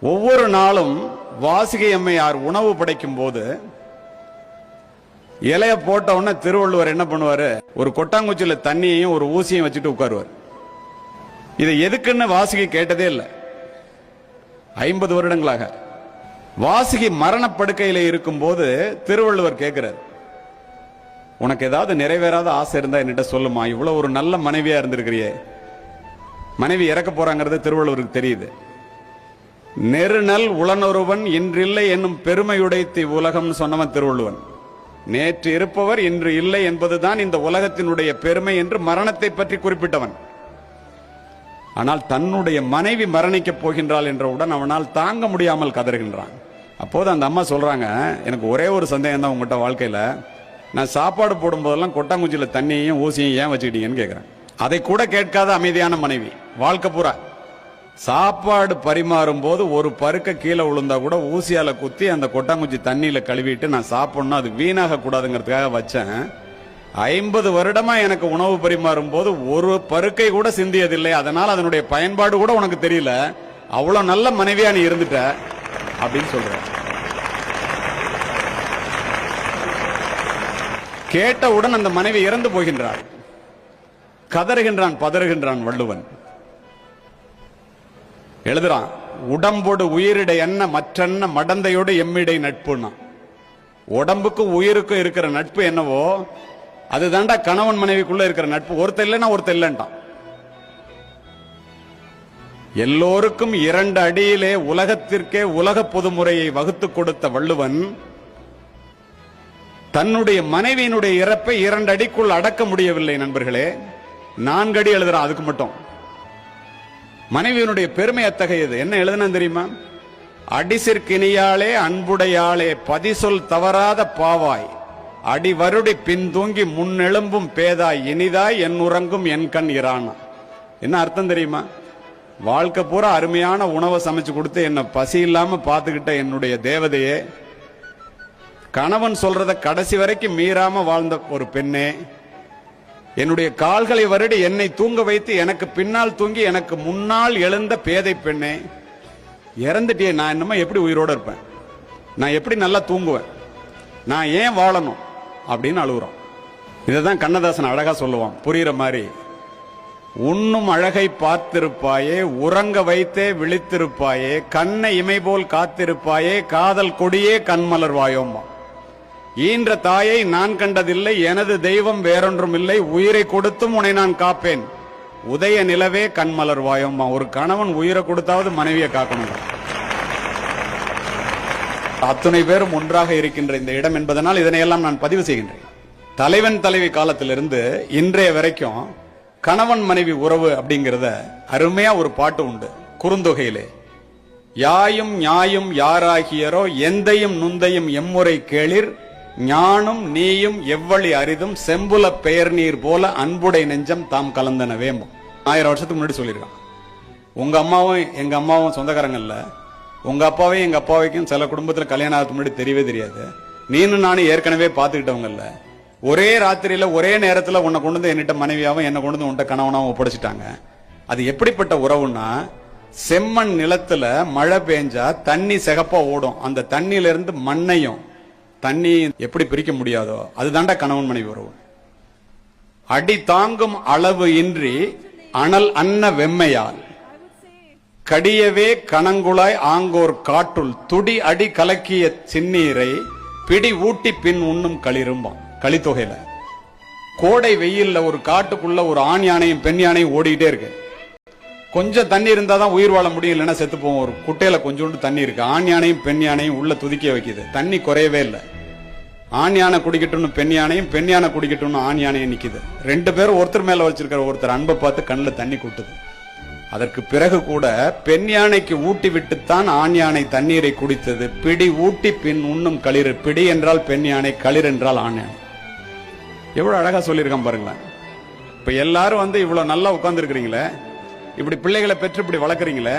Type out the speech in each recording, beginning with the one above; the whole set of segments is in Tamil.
ஒவ்வொரு நாளும் வாசுகி அம்மையார் உணவு படைக்கும் போது இலைய போட்ட உடனே திருவள்ளுவர் என்ன பண்ணுவாரு, ஒரு கொட்டாங்குச்சியில தண்ணியையும் ஒரு ஊசியையும் வச்சுட்டு உட்காருவார். இதை எதுக்குன்னு வாசுகி கேட்டதே இல்லை 50 வருடங்களாக. வாசுகி மரணப்படுக்கையில இருக்கும் போது திருவள்ளுவர் கேட்கிறார், உனக்கு ஏதாவது நிறைவேறாத ஆசை இருந்தா என்கிட்ட சொல்லுமா, இவ்வளவு ஒரு நல்ல மனைவியா இருந்திருக்கிறியே. மனைவி இறக்க போறாங்கிறது திருவள்ளுவருக்கு தெரியுது. நெருநல் உளனொருவன் இன்றில்லை என்னும் பெருமையுடைத்தி உலகம் சொன்னவன் திருவள்ளுவன். நேற்று இருப்பவர் இன்று இல்லை என்பதுதான் இந்த உலகத்தினுடைய பெருமை என்று மரணத்தை பற்றி குறிப்பிட்டவன். ஆனால் தன்னுடைய மனைவி மரணிக்கப் போகின்றாள் என்றவுடன் அவனால் தாங்க முடியாமல் கதறுகின்றான். அப்போது அந்த அம்மா சொல்றாங்க, எனக்கு ஒரே ஒரு சந்தேகம் தான் உங்ககிட்ட வாழ்க்கையில, நான் சாப்பாடு போடும் போதெல்லாம் கொட்டாங்குச்சியில தண்ணியையும் ஊசியையும் ஏன் வச்சுக்கிட்டீங்கன்னு கேட்கிறேன். அதை கூட கேட்காத அமைதியான மனைவி. வாழ்க்கை பூரா சாப்பாடு பரிமாறும் போது ஒரு பருக்க கீழே விழுந்தா கூட ஊசியால குத்தி அந்த கொட்டாங்குச்சி தண்ணியில கழுவிட்டு நான் சாப்பிடணும், அது வீணாக கூடாதுங்கிறதுக்காக வச்சேன். 50 வருடமா எனக்கு உணவு பரிமாறும் போது ஒரு பருக்கை கூட சிந்தியதில்லை, அதனால அதனுடைய பயன்பாடு கூட உனக்கு தெரியல, அவ்வளவு நல்ல மனைவியா நீ இருந்துட்ட அப்படின்னு சொல்ற. கேட்டவுடன் அந்த மனைவி இறந்து போகின்றாள். கதறுகின்றான், பதறுகின்றான் வள்ளுவன். எழுதுறான், உடம்போடு உயிரிடை என்ன மற்றென்ன மடந்தையோடு எம்மிடை நட்புன்னா. உடம்புக்கும் உயிருக்கும் இருக்கிற நட்பு என்னவோ அதுதான்டா கணவன் மனைவிக்குள்ள இருக்கிற நட்பு. ஒருத்தர் இல்லைன்னா ஒருத்தர் இல்லைன்ட்டான். எல்லோருக்கும் 2 அடியிலே உலகத்திற்கே உலக பொதுமுறையை வகுத்து கொடுத்த வள்ளுவன் தன்னுடைய மனைவியினுடைய இறப்பை 2 அடிக்குள் அடக்க முடியவில்லை நண்பர்களே. 4 அடி எழுதுறான் அதுக்கு மட்டும். மனைவியினுடைய பெருமை அத்தகையது. என்ன எழுதுனா தெரியுமா? அடிசிற்கினியாளே அன்புடையாளே பதிசொல் தவறாத பாவாய் அடி வருடி பின் தூங்கி முன்னெழும்பும் பேதாய் இனிதாய் என் உறங்கும் என் கண் இரானா. என்ன அர்த்தம் தெரியுமா? வாழ்க்கை பூரா அருமையான உணவை சமைச்சு கொடுத்து என்ன பசி இல்லாம பார்த்துக்கிட்ட என்னுடைய தேவதையே, கணவன் சொல்றத கடைசி வரைக்கும் மீறாம வாழ்ந்த ஒரு பெண்ணே, என்னுடைய கால்களை வருடி என்னை தூங்க வைத்து எனக்கு பின்னால் தூங்கி எனக்கு முன்னால் எழுந்த பேதை பெண்ணே, இறந்துட்டியே, நான் என்னமோ எப்படி உயிரோட இருப்பேன், நான் எப்படி நல்லா தூங்குவேன், நான் ஏன் வாழணும் அப்படின்னு அழுகுறோம். இதைதான் கண்ணதாசன் அழகா சொல்லுவான் புரியுற மாதிரி. உண்ணும் அழகை பார்த்திருப்பாயே, உறங்க வைத்தே விழித்திருப்பாயே, கண்ணை இமை போல் காத்திருப்பாயே, காதல் கொடியே கண்மலர்வாயோம்மா. ஈன்ற தாயை நான் கண்டதில்லை, எனது தெய்வம் வேறொன்றும் இல்லை, உயிரை கொடுத்தும் உன்னை நான் காப்பேன், உதய நிலவே கண்மலர்வாயோம்மா. ஒரு கணவன் உயிரை கொடுத்தாவது மனைவியை காக்கணும். அத்துணை பேரும் ஒன்றாக இருக்கின்ற இந்த இடம் என்பதனால் இதனையெல்லாம் நான் பதிவு செய்கின்றேன். தலைவன் தலைவி காலத்திலிருந்து இன்றைய வரைக்கும் கணவன் மனைவி உறவு அப்படிங்கிறத அருமையா ஒரு பாட்டு உண்டு குறுந்தொகையிலே. யாயும் ஞாயும் யாராகியரோ எந்தையும் நுந்தையும் எம்முறை கேளிர், ஞானும் நீயும் எவ்வளி அரிதும் செம்புல பெயர் நீர் போல அன்புடை நெஞ்சம் தாம் கலந்தனவே. 1000 வருஷத்துக்கு முன்னாடி சொல்லியிருக்கான். உங்க அம்மாவும் எங்க அம்மாவும் சொந்தக்காரங்க இல்ல, உங்க அப்பாவையும் எங்க அப்பாவைக்கும் சில குடும்பத்தில் கல்யாணம் ஆகிறதுக்கு முன்னாடி தெரியவே தெரியாது. நீனும் நானும் ஏற்கனவே பார்த்துக்கிட்டவங்க இல்ல. ஒரே ராத்திரியில ஒரே நேரத்தில் உன்னை கொண்டு வந்து என்னிட்ட மனைவியாவும் என்னை கொண்டு வந்து உன்ட்ட கணவனாவும் ஒப்படைச்சிட்டாங்க. அது எப்படிப்பட்ட உறவுன்னா, செம்மண் நிலத்துல மழை பெஞ்சா தண்ணி சிகப்பா ஓடும், அந்த தண்ணியில இருந்து மண்ணையும் தண்ணி எப்படி பிரிக்க முடியாதோ அதுதான்டா கணவன் மனைவி உறவு. அடி தாங்கும் அளவு இன்றி அனல் அன்ன வெம்மையால் கடியவே கணங்குழாய் ஆங்கோர் காட்டுள் துடி அடி கலக்கிய சின்னீரை பிடி ஊட்டி பின் உண்ணும் களிரும்பான் களித்தொகையில. கோடை வெயில்ல ஒரு காட்டுக்குள்ள ஒரு ஆண் யானையும் பெண் யானையும் ஓடிக்கிட்டே இருக்கு. கொஞ்சம் தண்ணி இருந்தாதான் உயிர் வாழ முடியும், இல்லைன்னா செத்து போவோம். ஒரு குட்டையில கொஞ்சோண்டு தண்ணி இருக்கு. ஆண் யானையும் பெண் யானையும் உள்ள துதிக்க வைக்குது. தண்ணி குறையவே இல்லை. ஆண் யானை குடிக்கட்டும்னு பெண் யானையும், பெண் யானை குடிக்கட்டும்னு ஆண் யானையும் நிக்குது. 2 பேரும் ஒருத்தர் மேல வச்சிருக்கிற ஒருத்தர் அன்பை பார்த்து கண்ணில் தண்ணி கூட்டுது. அதற்கு பிறகு கூட பெண் யானைக்கு ஊட்டி விட்டுத்தான் ஆண் யானை தண்ணீரை குடித்தது. பிடி ஊட்டி பின் உண்ணும் களிறு. பிடி என்றால் பெண் யானை, களிர் என்றால் ஆண் யானை. எவ்வளவு அழகா சொல்லியிருக்கான் பாருங்களேன். இப்ப எல்லாரும் இவ்வளவு நல்லா உட்கார்ந்து இருக்கிறீங்களே, இப்படி பிள்ளைகளை பெற்று இப்படி வளர்க்குறீங்களே,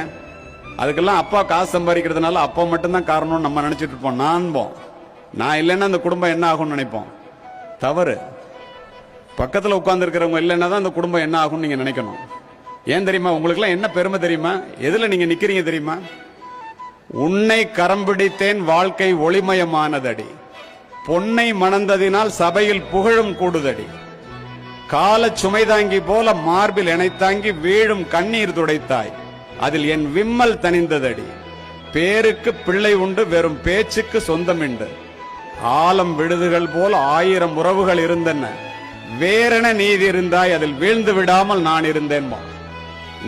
அதுக்கெல்லாம் அப்பா காசு சம்பாதிக்கிறதுனால அப்பா மட்டும்தான் காரணம்னு நம்ம நினைச்சிட்டு இருப்போம். நான் இல்லைன்னா அந்த குடும்பம் என்ன ஆகும்னு நினைப்போம். தவறு. பக்கத்தில் உட்கார்ந்து இருக்கிறவங்க இல்லைன்னா தான் அந்த குடும்பம் என்ன ஆகும்னு நீங்க நினைக்கணும். ஏன் தெரியுமா? உங்களுக்கு எல்லாம் என்ன பெருமை தெரியுமா? எதுல நீங்க நிக்கிறீங்க தெரியுமா? உன்னை கரம் பிடித்தேன் வாழ்க்கை ஒளிமயமானதடி, பொன்னை மணந்ததினால் சபையில் புகழும் கூடுதடி, கால சுமைதாங்கி போல மார்பில் இணைத்தாங்கி வீழும் கண்ணீர் துடைத்தாய், அதில் என் விம்மல் தனிந்ததடி, பேருக்கு பிள்ளை உண்டு வெறும் பேச்சுக்கு சொந்தமிண்டு, ஆலம் விடுதுகள் போல் 1000 உறவுகள் இருந்தன, வேறென நீதி இருந்தாய் அதில் வீழ்ந்து விடாமல் நான் இருந்தேன்.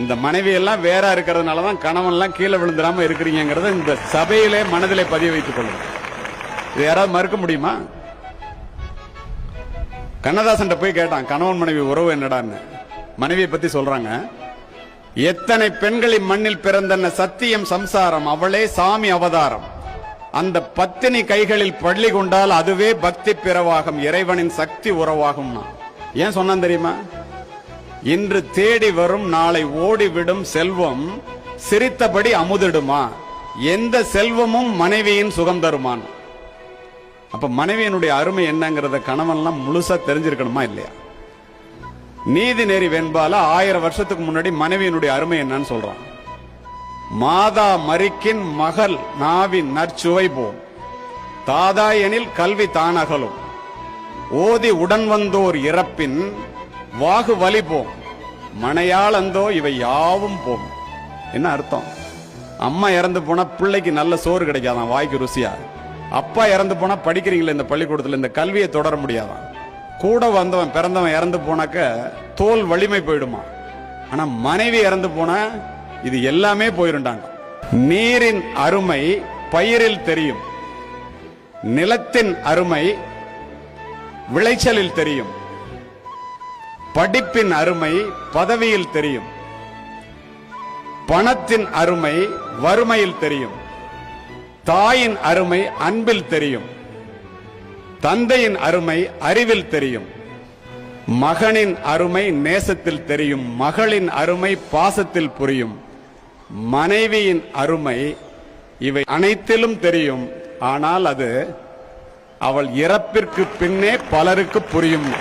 இந்த மனைவி எல்லாம் வேற இருக்கிறதுனாலதான் கணவன் எல்லாம் கீழே விழுந்துடாம இருக்கிறீங்கிறத இந்த சபையிலே மனதிலே பதிய வைத்துக் கொள்ளுங்க. இது யாராவது மறுக்க முடியுமா? கண்ணதாசன் போய் கேட்டான், கணவன் மனைவி உறவு என்னடான்னு. மனைவியை பத்தி சொல்றாங்க, எத்தனை பெண்களின் மண்ணில் பிறந்தன சத்தியம் சம்சாரம், அவளே சாமி அவதாரம், அந்த பத்தினி கைகளில் பள்ளி கொண்டால் அதுவே பக்தி பிறவாகும், இறைவனின் சக்தி உறவாகும். ஏன் சொன்னான் தெரியுமா? இன்று தேடி வரும் நாளை ஓடிவிடும் செல்வம் சிரித்தபடி அமுதிடுமா, எந்த செல்வமும் மனைவியின் சுகம் தருமான். அப்ப மனைவியினுடைய அருமை என்னங்கிறத கணவன்லாம் முழுசா தெரிஞ்சிருக்கணுமா இல்லையா? நீதி நெறி வெண்பால 1000 வருஷத்துக்கு முன்னாடி மனைவியினுடைய அருமை என்னன்னு சொல்றான். மாதா மரிக்கின் மகள் நாவின் நற்சுவை போம், தாதா எனில் கல்வி தானகலும், ஓதி உடன் வந்தோர் இறப்பின் வாகு வலி போம், மனையாள் அந்தோ இவை யாவும் போம். என்ன அர்த்தம்? அம்மா இறந்து போனா பிள்ளைக்கு நல்ல சோறு கிடைக்காதான், வாய்க்கு ருசியா. அப்பா இறந்து போனா படிக்கிறீங்களா இந்த பள்ளிக்கூடத்துல, இந்த கல்வியை தொடர முடியாதான். கூட வந்தவன் பிறந்தவன் இறந்து போனாக்க தோல் வலிமை போயிடுமா. ஆனா மனைவி இறந்து போனா இது எல்லாமே போயிருண்டாங்க. நீரின் அருமை பயிரில் தெரியும், நிலத்தின் அருமை விளைச்சலில் தெரியும், படிப்பின் அருமை பதவியில் தெரியும், பணத்தின் அருமை வறுமையில் தெரியும், தாயின் அருமை அன்பில் தெரியும், தந்தையின் அருமை அறிவில் தெரியும், மகனின் அருமை நேசத்தில் தெரியும், மகளின் அருமை பாசத்தில் புரியும், மனைவியின் அருமை இவை அனைத்திலும் தெரியும். ஆனால் அது அவள் இறப்பிற்கு பின்னே பலருக்கு புரியும்.